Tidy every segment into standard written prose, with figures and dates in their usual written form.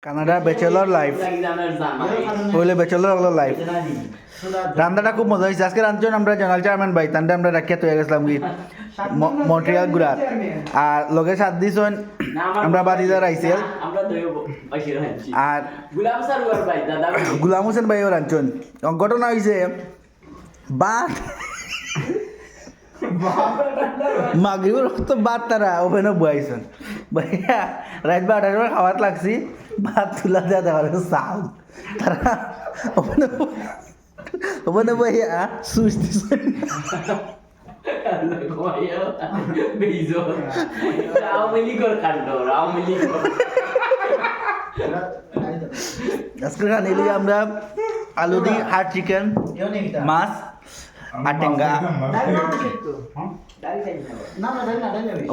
Canada bachelor life হইলে bachelor হলো life রান্নাটা খুব মজা হয়েছে আজকে রাঁধছেন আমরা জেনারেল চেয়ারম্যান ভাই তান্ডে আমরা রাখিয়া তৈরি গেছিলাম কি মন্ট্রিয়াল গুড়াত আর লগে সাত দিছন আমরা বাদিদার আইসেল আর গুলাম হোসেন ভাইও রাঁধছেন ঘটনা হয়েছে বাদ মাগরিবের তো বাদ তারা ওভেনে বয়াইছেন ভাইয়া রাত 12টার সময় খাওয়াত লাগছি ভাত তুলা দেওয়া দেখা চাউল তারা ওভেনে বইয়া সুইচ দিছেন আজকে নিলি আমরা আলু দি হাট চিকেন মাছ আর টেঙ্গা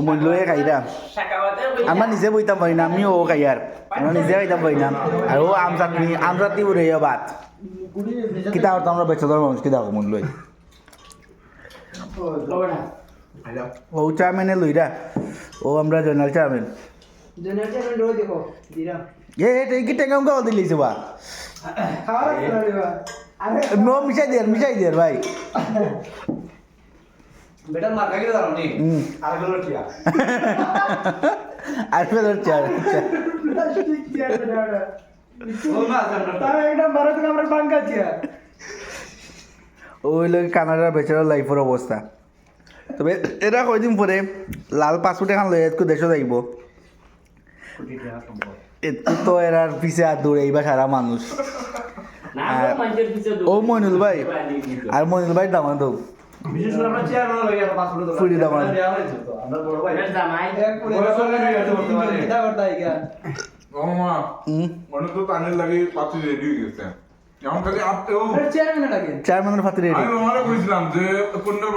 মূল্যে খাইতাম আমরা নিজে বইতাম পারি না আমিও খাইয়ার আমরা নিজে খাইতাম পারি না আর ও আম চাটনি উড়ে ভাত কিতা করতাম আমরা বেচা মানুষ কিতা মূল্য ও চেয়ারম্যানে লইরা ও আমরা জেনারেল চেয়ারম্যান এই কি টেঙ্গা উঙ্কা দিলিছে বা মিশাই দিয়ে ভাই বেটা মার্কা কি দাও নি আর গেল টিয়া আর ফেলার চার ওই লোক কানাডার বেচারার লাইফের অবস্থা তবে এরা কয়দিন পরে লাল পাসপোর্ট এখন লই একটু দেশে যাইব একটু তো এরার পিছে আর দৌড়ে এইবার সারা মানুষ ও মইনুল ভাই আর মইনুল ভাই দামান তো বিশেষ করে আমরা চেয়ারম্যান লাগে আমরা পাসপোর্ট দাও ফুড়ি দামান তো আমরা বড় ভাই জামাই কিটা করতে আইগা মামা মনে তো কানের লাগে পাতি রেডি হয়ে গেছে এখন খালি আপতেও চেয়ারম্যান লাগে চেয়ারম্যানের ফাতে রেডি আমি মামারে কইছিলাম যে কোনটার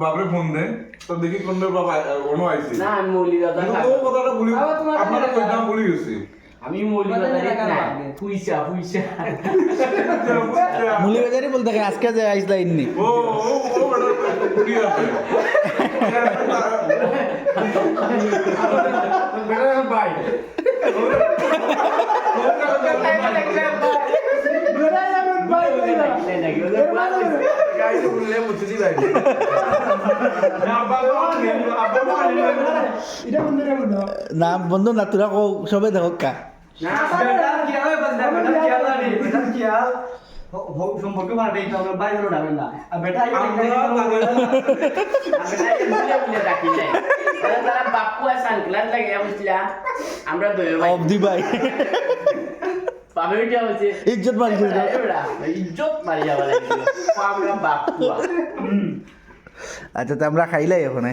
বাপরে ফোন দেন তো দেখি কোনটার বাপ অনু আইছে না আমি মৌলি দাদা ও কথাটা বলি আপনারা কইতাম বলি গেছি আমি মৌলি দাদা না পুইসা মুলি বাজারে বলতে থাকে আজকে যে আইসলা ইন্নি ও বড় কুড়ি আছে বেটা ভাই না বন্ধু না তোরা সবে দেখো কা সম্পর্ক মারতে আমরা বাইরে উঠাবেন না আর বেটা বাপু আর সানক্লাস লাগে বুঝলাম আমরা অবধি ভাই ইজ্জত মারি ইজ্জত মারি যাওয়া লাগছিল আমরা বাপু আচ্ছা তো আমরা খাইলাই এখন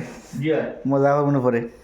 মজা হবে মনে পড়ে